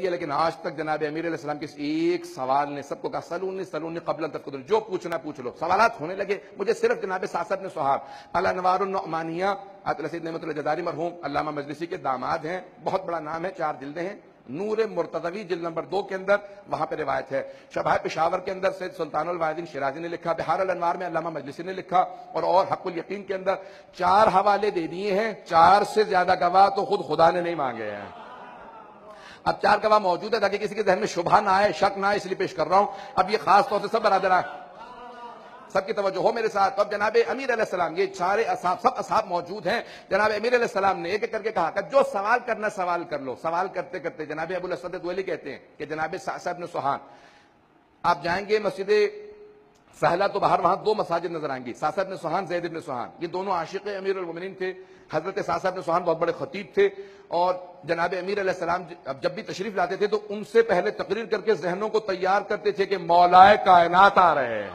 کہتی ہے لیکن آج تک جناب امیر علیہ السلام کے ایک سوال نے سب کو کہا سلونی قبل ان تفقدون، جو پوچھنا پوچھ لو. سوالات ہونے لگے. مجھے صرف جناب ساسا بن سہاب الانوار النعمانیہ عطا سید نعمت اللہ جزاری مرحوم علامہ مجلسی کے داماد ہیں، بہت بڑا نام ہے، 4 جلدیں ہیں. نور مرتضوی جلد نمبر 2 کے اندر وہاں پہ روایت ہے. شبہ پشاور کے اندر سید سلطان الواحدین شیرازی نے لکھا، بہار الانوار میں علامہ مجلسی نے لکھا، اور حق الیقین کے اندر 4 حوالے دے دیے ہیں. 4 سے زیادہ گواہ تو خود خدا نے نہیں مانگے ہیں. اب 4 گواہ موجود ہے تاکہ کسی کے ذہن میں شبہ نہ آئے، شک نہ آئے، اس لیے پیش کر رہا ہوں. اب یہ خاص طور سے سب برادران سب کی توجہ ہو میرے ساتھ. اب جناب امیر علیہ السلام، یہ سارے اصحاب، سب اصحاب موجود ہیں. جناب امیر علیہ السلام نے ایک ایک کر کے کہا کہ جو سوال کرنا سوال کر لو. سوال کرتے کرتے جناب ابو الاسود دولی کہتے ہیں کہ جناب سعد بن سوہان، آپ جائیں گے مسجد سہلہ تو باہر وہاں 2 مساجد نظر آئیں گی، سعد بن سوہان، زید بن سوہان. یہ دونوں عاشق امیر المومنین تھے. حضرت سعد بن سوہان بہت بڑے خطیب تھے، اور جناب امیر علیہ السلام جب بھی تشریف لاتے تھے تو ان سے پہلے تقریر کر کے ذہنوں کو تیار کرتے تھے کہ مولائے کائنات آ رہے ہیں.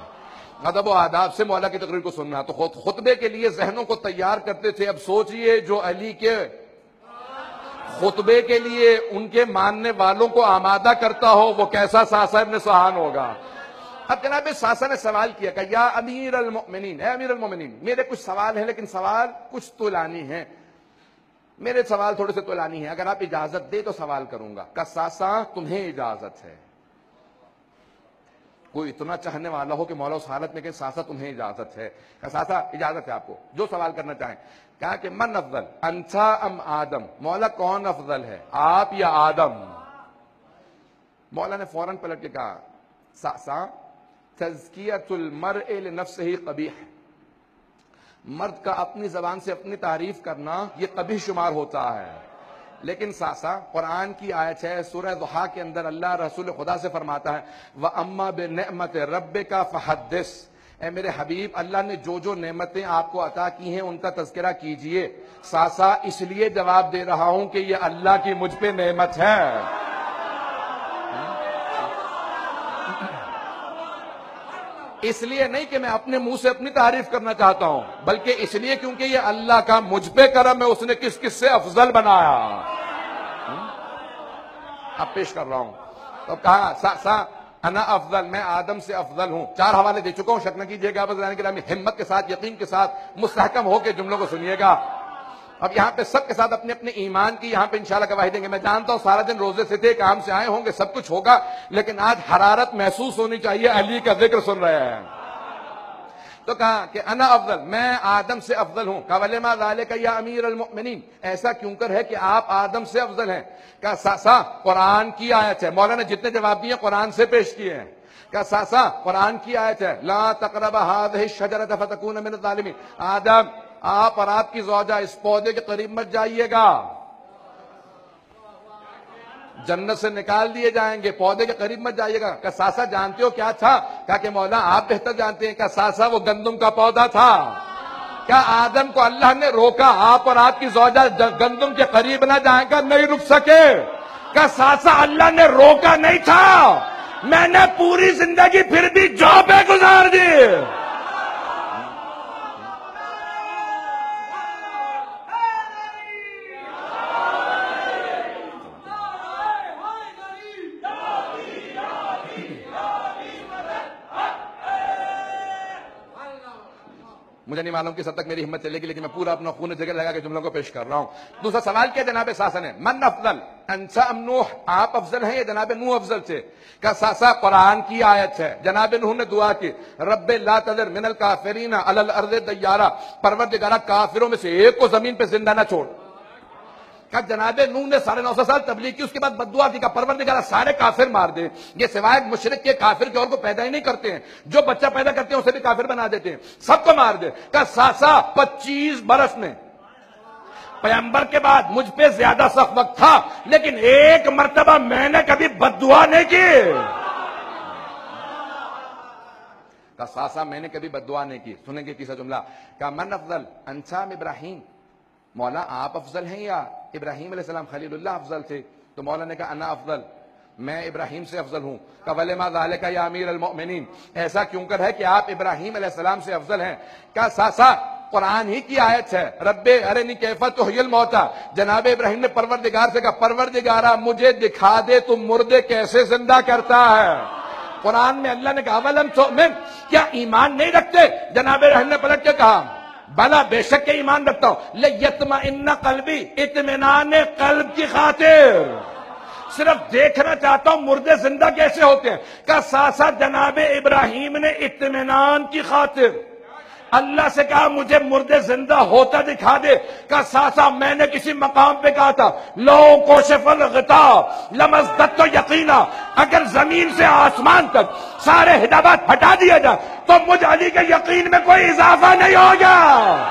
ادب و آداب سے مولا کی تقریر کو سننا، تو خطبے کے لیے ذہنوں کو تیار کرتے تھے. اب سوچئے جو علی کے خطبے کے لیے ان کے ماننے والوں کو آمادہ کرتا ہو وہ کیسا ساسا ابن سوہان ہوگا. اب جناب ساسا نے سوال کیا کہ یا امیر المؤمنین، اے امیر المؤمنین، میرے کچھ سوال ہیں لیکن سوال کچھ طولانی ہیں، میرے سوال تھوڑے سے طولانی ہیں، اگر آپ اجازت دے تو سوال کروں گا. کہ ساسا تمہیں اجازت ہے. کوئی اتنا چاہنے والا ہو کہ مولا اس حالت میں کہ ساسا تمہیں اجازت ہے. کہ ساسا اجازت ہے آپ کو جو سوال کرنا چاہیں. کہا کہ من افضل انتا ام آدم، مولا کون افضل ہے، آپ یا آدم؟ مولا نے فوراً پلٹ کے کہا ساسا تزکیۃ المرء لنفسہ قبیح، مرد کا اپنی زبان سے اپنی تعریف کرنا یہ قبیح شمار ہوتا ہے. لیکن ساسا قرآن کی آیت ہے سورہ ضحیٰ کے اندر اللہ رسول خدا سے فرماتا ہے وَأَمَّا بِنِعْمَةِ رَبِّكَ فَحَدِّثْ، اے میرے حبیب اللہ نے جو نعمتیں آپ کو عطا کی ہیں ان کا تذکرہ کیجئے. ساسا اس لیے جواب دے رہا ہوں کہ یہ اللہ کی مجھ پہ نعمت ہے. اس لیے نہیں کہ میں اپنے منہ سے اپنی تعریف کرنا چاہتا ہوں، بلکہ اس لیے کیونکہ یہ اللہ کا مجھ پہ کرم ہے، اس نے کس کس سے افضل بنایا. اب پیش کر رہا ہوں. تو کہا سا انا افضل، میں آدم سے افضل ہوں. 4 حوالے دے چکا ہوں، شک نہ کیجیے گا. بس ہمت کے ساتھ، یقین کے ساتھ مستحکم ہو کے جملوں کو سنیے گا. اب یہاں پہ سب کے ساتھ اپنے اپنے ایمان کی یہاں پہ انشاءاللہ گواہی دیں گے. میں جانتا ہوں سارا دن روزے سے تھے، کام سے آئے ہوں گے، سب کچھ ہوگا، لیکن آج حرارت محسوس ہونی چاہیے. علی کا ذکر سن رہے ہیں. تو کہا کہ انا افضل، میں آدم سے افضل ہوں. کہا وَلِمَا ذَلِكَ یا امیر المؤمنین، ایسا کیوں کر ہے کہ آپ آدم سے افضل ہیں؟ کہا ساسا قرآن کی آیت ہے. مولانا جتنے جواب دیے قرآن سے پیش کیے ہیں. کہا ساسا قرآن کی آیت ہے لا تقرب هذه الشجرة فتكون من الظالمین، آدم آپ اور آپ کی زوجہ اس پودے کے قریب مت جائیے گا، جنت سے نکال دیے جائیں گے، پودے کے قریب مت جائیے گا. کہ ساسا جانتے ہو کیا تھا؟ کہا کہ مولا آپ بہتر جانتے ہیں. کہ ساسا وہ گندم کا پودا تھا. کیا آدم کو اللہ نے روکا آپ اور آپ کی زوجہ گندم کے قریب نہ جائیں گا؟ نہیں رک سکے. کہ ساسا اللہ نے روکا نہیں تھا، میں نے پوری زندگی پھر بھی جاب پہ گزار دی. مجھے نہیں معلوم کس حد تک میری ہمت چلے گی، لیکن میں پورا اپنا خون جگہ لگا کے جملوں کو پیش کر رہا ہوں. دوسرا سوال کیا جناب ساسا نے؟ من افضل انت ام نوح، آپ افضل ہیں یا جناب نوح افضل تھے؟ کہ ساسا قرآن کی آیت ہے، جناب نوح نے دعا کی رب لا تذر من الکافرین علی الارض دیارا، پروردگارا کافروں میں سے ایک کو زمین پہ زندہ نہ چھوڑ. کہ جناب نوح نے 950 سال تبلیغ کی، اس کے بعد بددعا کی کہ پروردگارا سارے کافر مار دے. یہ سوائے مشرک کے کافر کے اور کو پیدا ہی نہیں کرتے ہیں، جو بچہ پیدا کرتے ہیں اسے بھی کافر بنا دیتے ہیں، سب کو مار دے. کہ ساسا 25 برس میں پیغمبر کے بعد مجھ پہ زیادہ سخت وقت تھا، لیکن ایک مرتبہ میں نے کبھی بددعا نہیں کی. کہ ساسا میں نے کبھی بددعا نہیں کی. سنیں گے تیسرا جملہ. کہ من افضل انتا ام ابراہیم، مولا آپ افضل ہیں یا ابراہیم علیہ السلام خلیل اللہ افضل تھے؟ تو مولا نے کہا انا افضل، میں ابراہیم سے افضل ہوں. کہ وَلِمَا ذَلِكَ یا امیر المؤمنین، ایسا کیوں کر ہے کہ آپ ابراہیم علیہ السلام سے افضل ہیں؟ کہ ساسا قرآن ہی کی آیت ہے، رب ارنی کیف تحیی الموتی، جناب ابراہیم نے پروردگار سے کہا پروردگارا مجھے دکھا دے تو مردے کیسے زندہ کرتا ہے۔ قرآن میں اللہ نے کہا اولم تؤمن، کیا ایمان نہیں رکھتے؟ جناب ابراہیم نے پلٹ کے کہا بلا بے شک کے ایمان رکھتا ہوں، لیطمئن قلبی، اطمینان قلب کی خاطر، صرف دیکھنا چاہتا ہوں مردے زندہ کیسے ہوتے ہیں۔ کہ ساتھ ساتھ جناب ابراہیم نے اطمینان کی خاطر اللہ سے کہا مجھے مردے زندہ ہوتا دکھا دے۔ کہ ساتھ میں نے کسی مقام پہ کہا تھا لو کوشف الغطاء لمزددت یقینا، اگر زمین سے آسمان تک سارے حجابات ہٹا دیا جائے تو مجھ علی کے یقین میں کوئی اضافہ نہیں ہوگا۔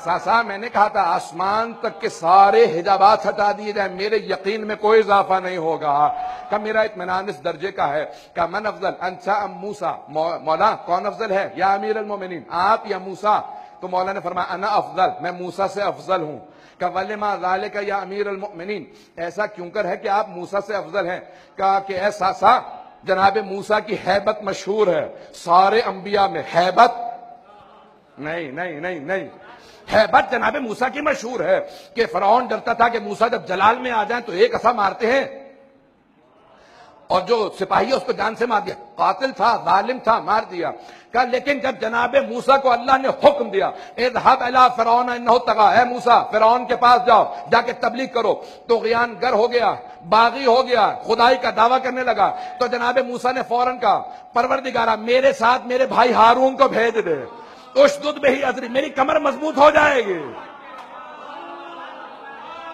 ساسا میں نے کہا تھا آسمان تک کے سارے حجابات ہٹا دیے جائیں میرے یقین میں کوئی اضافہ نہیں ہوگا۔ کہ میرا اطمینان اس درجے کا ہے کہ من افضل انت ام موسیٰ، مولا کون افضل ہے یا امیر المومنین، آپ یا موسیٰ؟ تو مولا نے فرمایا انا افضل، میں موسیٰ سے افضل ہوں۔ کہ ولما ذالک یا امیر المؤمنین، ایسا کیوں کر ہے کہ آپ موسیٰ سے افضل ہیں؟ کہا کہ اے ساسا جناب موسیٰ کی ہیبت مشہور ہے سارے انبیاء میں، ہیبت نہیں ہیبت جناب موسیٰ کی مشہور ہے کہ فرعون ڈرتا تھا کہ موسیٰ جب جلال میں آ جائیں تو ایک ایسا مارتے ہیں، اور جو سپاہی ہے اس کو جان سے مار دیا، قاتل تھا ظالم تھا مار دیا۔ کہ لیکن جب جناب موسیٰ کو اللہ نے حکم دیا اذهب الى فرعون انه طغى، اے موسیٰ فرعون کے پاس جاؤ، جا کے تبلیغ کرو، تو طغیان گر ہو گیا، باغی ہو گیا، خدائی کا دعویٰ کرنے لگا۔ تو جناب موسیٰ نے فوراً کہا پروردگارا میرے ساتھ میرے بھائی ہارون کو بھیج دے، اشدد بہ اذری، میری کمر مضبوط ہو جائے گی،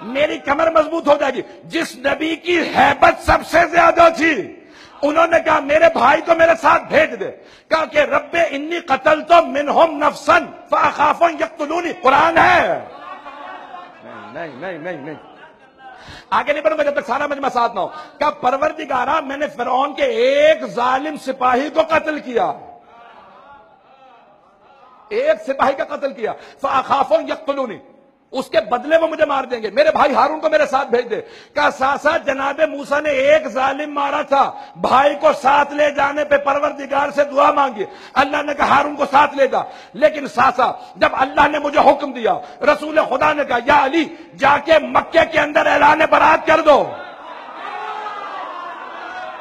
میری کمر مضبوط ہو جائے گی۔ جس نبی کی ہیبت سب سے زیادہ تھی انہوں نے کہا میرے بھائی کو میرے ساتھ بھیج دے۔ کہا کہ رب انی قتلت منہم نفسا فاخاف ان یقتلونی، قرآن ہے۔ نہیں آگے نہیں بڑھوں گا جب تک سارا مجمع ساتھ نہ ہو۔ کہا پروردگارا میں نے فرعون کے ایک ظالم سپاہی کو قتل کیا، ایک سپاہی کا قتل کیا، فاخاف ان یقتلونی، اس کے بدلے وہ مجھے مار دیں گے، میرے بھائی ہارون کو میرے ساتھ بھیج دے۔ کا ساسا جناب موسیٰ نے ایک ظالم مارا تھا، بھائی کو ساتھ لے جانے پہ پروردگار سے دعا مانگی، اللہ نے کہا ہارون کو ساتھ لے جا۔ لیکن ساسا جب اللہ نے مجھے حکم دیا، رسول خدا نے کہا یا علی جا کے مکے کے اندر اعلان برات کر دو،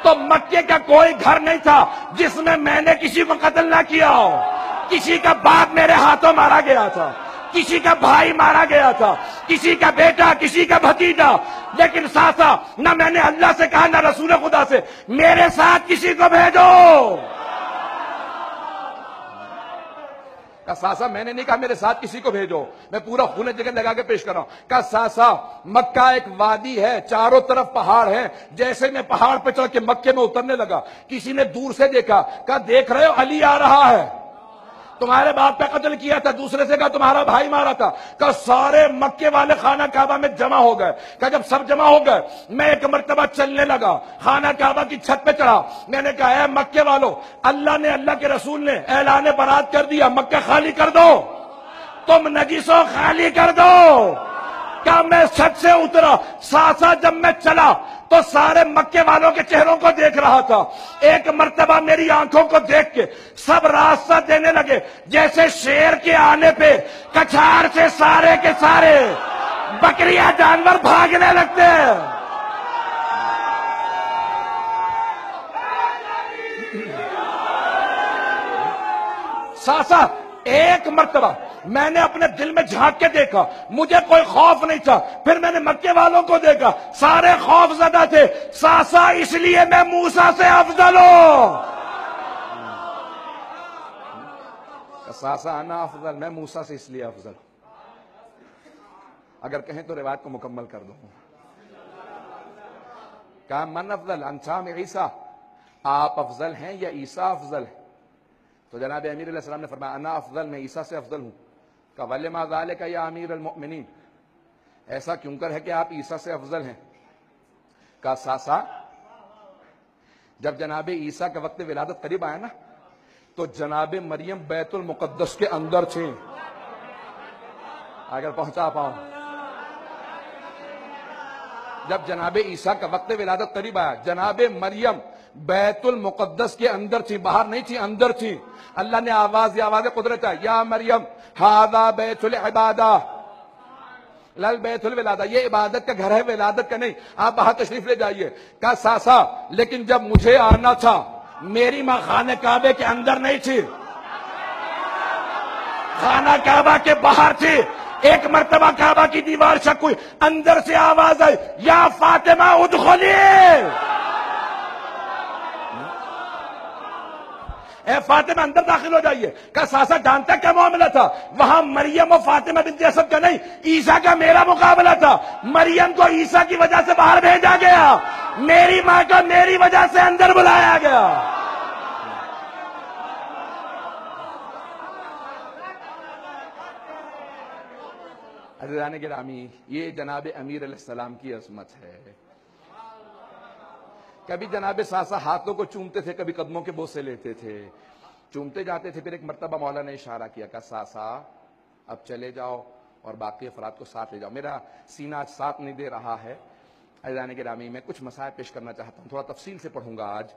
تو مکے کا کوئی گھر نہیں تھا جس میں نے کسی کو قتل نہ کیا ہو، کسی کا باپ میرے ہاتھوں مارا گیا تھا، کسی کا بھائی مارا گیا تھا، کسی کا بیٹا، کسی کا بھتیجا، لیکن ساسا نہ میں نے اللہ سے کہا نہ رسول خدا سے میرے ساتھ کسی کو بھیجو۔ کہ ساسا میں نے نہیں کہا میرے ساتھ کسی کو بھیجو، میں پورا خون جگہ لگا کے پیش کر رہا ہوں۔ کہ ساسا مکہ ایک وادی ہے، چاروں طرف پہاڑ ہیں، جیسے میں پہاڑ پہ چڑھ کے مکے میں اترنے لگا کسی نے دور سے دیکھا، کہا دیکھ رہے ہو علی آ رہا ہے، تمہارے باپ کا قتل کیا تھا، دوسرے سے کہا تمہارا بھائی مارا تھا۔ کہ سارے مکے والے خانہ کعبہ میں جمع ہو گئے۔ کہ جب سب جمع ہو گئے میں ایک مرتبہ چلنے لگا، خانہ کعبہ کی چھت پہ چڑھا، میں نے کہا اے مکے والو، اللہ نے اللہ کے رسول نے اعلان برات کر دیا، مکہ خالی کر دو، تم نجیسوں خالی کر دو۔ کہ میں چھت سے اترا، ساسا جب میں چلا تو سارے مکے والوں کے چہروں کو دیکھ رہا تھا، ایک مرتبہ میری آنکھوں کو دیکھ کے سب راستہ دینے لگے، جیسے شیر کے آنے پہ کچھار سے سارے کے سارے بکریاں جانور بھاگنے لگتے ہیں۔ ساسا ایک مرتبہ میں نے اپنے دل میں جھانک کے دیکھا، مجھے کوئی خوف نہیں تھا، پھر میں نے مکے والوں کو دیکھا سارے خوف زدہ تھے۔ ساسا اس لیے میں موسیٰ سے افضل ہوں، ساسا انا افضل، میں موسیٰ سے اس لیے افضل ہوں۔ اگر کہیں تو روایت کو مکمل کر دوں۔ کہا من افضل انت ام عیسیٰ، آپ افضل ہیں یا عیسیٰ افضل ہے؟ تو جناب امیر علیہ السلام نے فرمایا انا افضل، میں عیسیٰ سے افضل ہوں۔ کہ ولما ذالک یا امیر المؤمنین، ایسا کیوں کر ہے کہ آپ عیسیٰ سے افضل ہیں؟ کہ ساسا جب جناب عیسیٰ کا وقت ولادت قریب آیا نا تو جناب مریم بیت المقدس کے اندر تھے، اگر پہنچا پاؤں جب جناب عیسیٰ کا وقت ولادت قریب آیا، جناب مریم بیت المقدس کے اندر تھی، باہر نہیں تھی، اندر تھی. اللہ نے آواز دی، آواز قدرت ہے، یا مریم ھذا بیت العبادہ لل بیت الولادہ، یہ عبادت کا گھر ہے، ولادت کا نہیں، آپ باہر تشریف لے جائیے. کہا ساسا لیکن جب مجھے آنا تھا میری ماں خانہ کعبے کے اندر نہیں تھی، خانہ کعبہ کے باہر تھی. ایک مرتبہ کعبہ کی دیوار شک ہوئی، اندر سے آواز آئی، یا فاطمہ ادخلی، اے فاطمہ اندر داخل ہو جائیے. کہا ساسا جانتا کیا معاملہ تھا؟ وہاں مریم و فاطمہ بنت اسد کا نہیں، عیسیٰ کا میرا مقابلہ تھا. مریم کو عیسیٰ کی وجہ سے باہر بھیجا گیا، میری ماں کو میری وجہ سے اندر بلایا گیا. عزیزان گرامی، یہ جناب امیر علیہ السلام کی عظمت ہے. کبھی جناب ساسا ہاتھوں کو چومتے تھے، کبھی قدموں کے بوسے لیتے تھے، چومتے جاتے تھے. پھر ایک مرتبہ مولا نے اشارہ کیا، کہا ساسا اب چلے جاؤ اور باقی افراد کو ساتھ لے جاؤ، میرا سینہ آج ساتھ نہیں دے رہا ہے. عزیزان گرامی، میں کچھ مسائل پیش کرنا چاہتا ہوں، تھوڑا تفصیل سے پڑھوں گا آج.